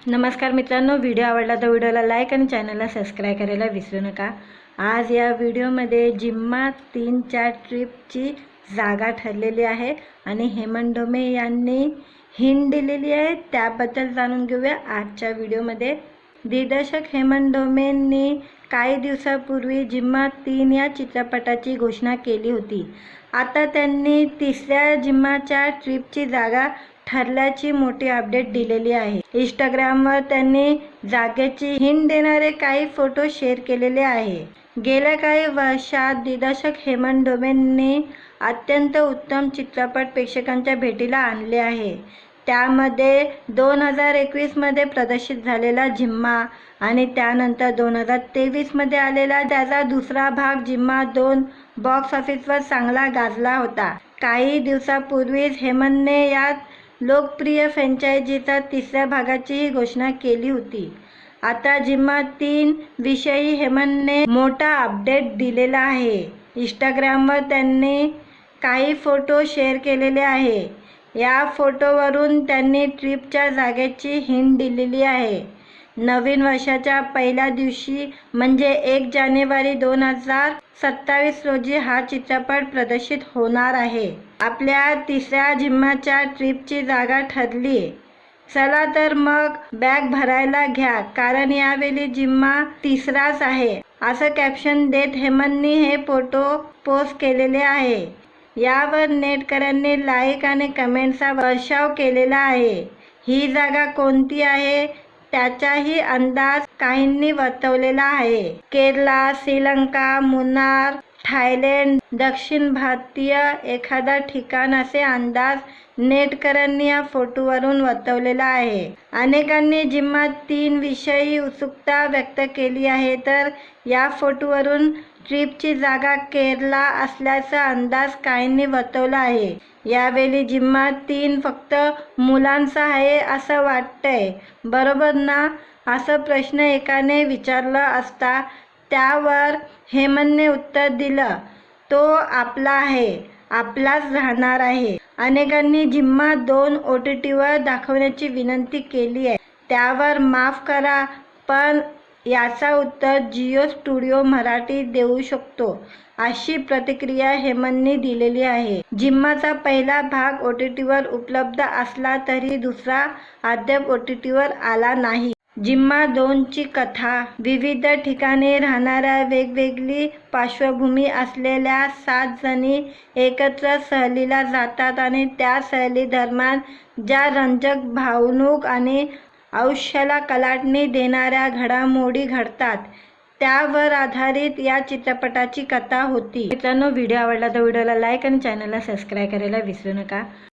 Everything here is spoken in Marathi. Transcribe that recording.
नमस्कार मित्रांनो, व्हिडिओ आवडला तर व्हिडिओला लाईक आणि चॅनलला सबस्क्राईब करायला विसरू नका। आज या व्हिडिओमध्ये जिम्मा 3-4 ट्रिपची जागा ठरलेली आहे आणि हेमंत डोमे यांनी हिंट दिलेली आहे, त्याबद्दल जाणून घेऊया आजच्या व्हिडिओमध्ये। दिग्दर्शक हेमंत डोमेंनी काही दिवसापूर्वी जिम्मा 3 या चित्रपटाची घोषणा केली होती। आता त्यांनी तिसऱ्या जिम्माच्या ट्रिपची जागा ठरल्याची मोठी अपडेट दिलेली आहे। इंस्टाग्रामवर त्यांनी जागेची हिंट देणारे काही फोटो शेअर केलेले आहे। गेल्या काही वर्षात दिग्दर्शक हेमंत डोमेंनी अत्यंत उत्तम चित्रपट प्रेक्षकांच्या भेटीला आणले आहे। त्यामध्ये 2021 मध्ये प्रदर्शित झालेला जिम्मा आणि त्यानंतर 2023 मध्ये आलेला त्याचा दुसरा भाग जिम्मा 2 बॉक्स ऑफिसवर चांगला गाजला होता। काही दिवसापूर्वीच हेमंतने या लोकप्रिय फ्रँचायझीच्या तिसऱ्या भागाचीही घोषणा केली होती। आता जिम्मा 3 विषयी हेमंतने मोठा अपडेट दिलेला आहे। इंस्टाग्रामवर त्यांनी काही फोटो शेअर केलेले आहे। या फोटोवरून त्यांनी ट्रिपच्या जागेची हिंट दिलेली आहे। नवीन वर्षाच्या पहिल्या दिवशी म्हणजे 1 जानेवारी 2027 रोजी हा चित्रपट प्रदर्शित होणार आहे। आपल्या तिसऱ्या जिम्माच्या ट्रिपची जागा ठरली, चला तर मग बॅग भरायला घ्या, कारण यावेळी जिम्मा तिसराच आहे, असं कॅप्शन देत हेमंतनी हे फोटो पोस्ट केलेले आहे। यावर नेटकऱ्यांनी लाईक आणि कमेंट्सचा वर्षाव केलेला आहे। ही जागा कोणती आहे त्याचाही अंदाज काहींनी वर्तवलेला आहे। केरला, श्रीलंका, मुन्नार, थायलंड, दक्षिण भारतीय एखादा ठिकाण असे अंदाज नेटकऱ्यांनी या फोटोवरून वर्तवलेला आहे। अनेकांनी जिम्मा 3 विषयी उत्सुकता व्यक्त केली आहे, तर या फोटोवरून ट्रिपची जागा केरला असल्याचा अंदाज काहींनी वर्तवला आहे। यावेळी जिम्मा 3 फक्त मुलांचा आहे असं वाटतंय, बरोबर ना, असा प्रश्न एकाने विचारला असता त्यावर हेमंतने उत्तर दिलं, तो आपला आहे, आपलाच राहणार आहे। अनेकांनी जिम्मा 2 OTTवर दाखवण्याची विनंती केली आहे, त्यावर माफ करा पण याचा उत्तर जिओ स्टुडिओ मराठी देऊ शकतो, अशी प्रतिक्रिया हेमंतनी दिलेली आहे। जिम्माचा पहिला भाग OTTवर उपलब्ध असला तरी दुसरा अद्याप OTTवर आला नाही। जिम्मा 2 ची कथा विविध ठिकाणी राहणाऱ्या वेगवेगळी पार्श्वभूमी असलेल्या 7 जणी एकत्र सहलीला जातात आणि त्या सहलीदरम्यान ज्या रंजक, भावनिक आणि आयुष्याला कलाटणी देणाऱ्या घडामोडी घडतात, त्यावर आधारित या चित्रपटाची कथा होती। मित्रांनो, व्हिडिओ आवडला तर व्हिडिओला लाईक आणि चॅनलला सबस्क्राईब करायला विसरू नका।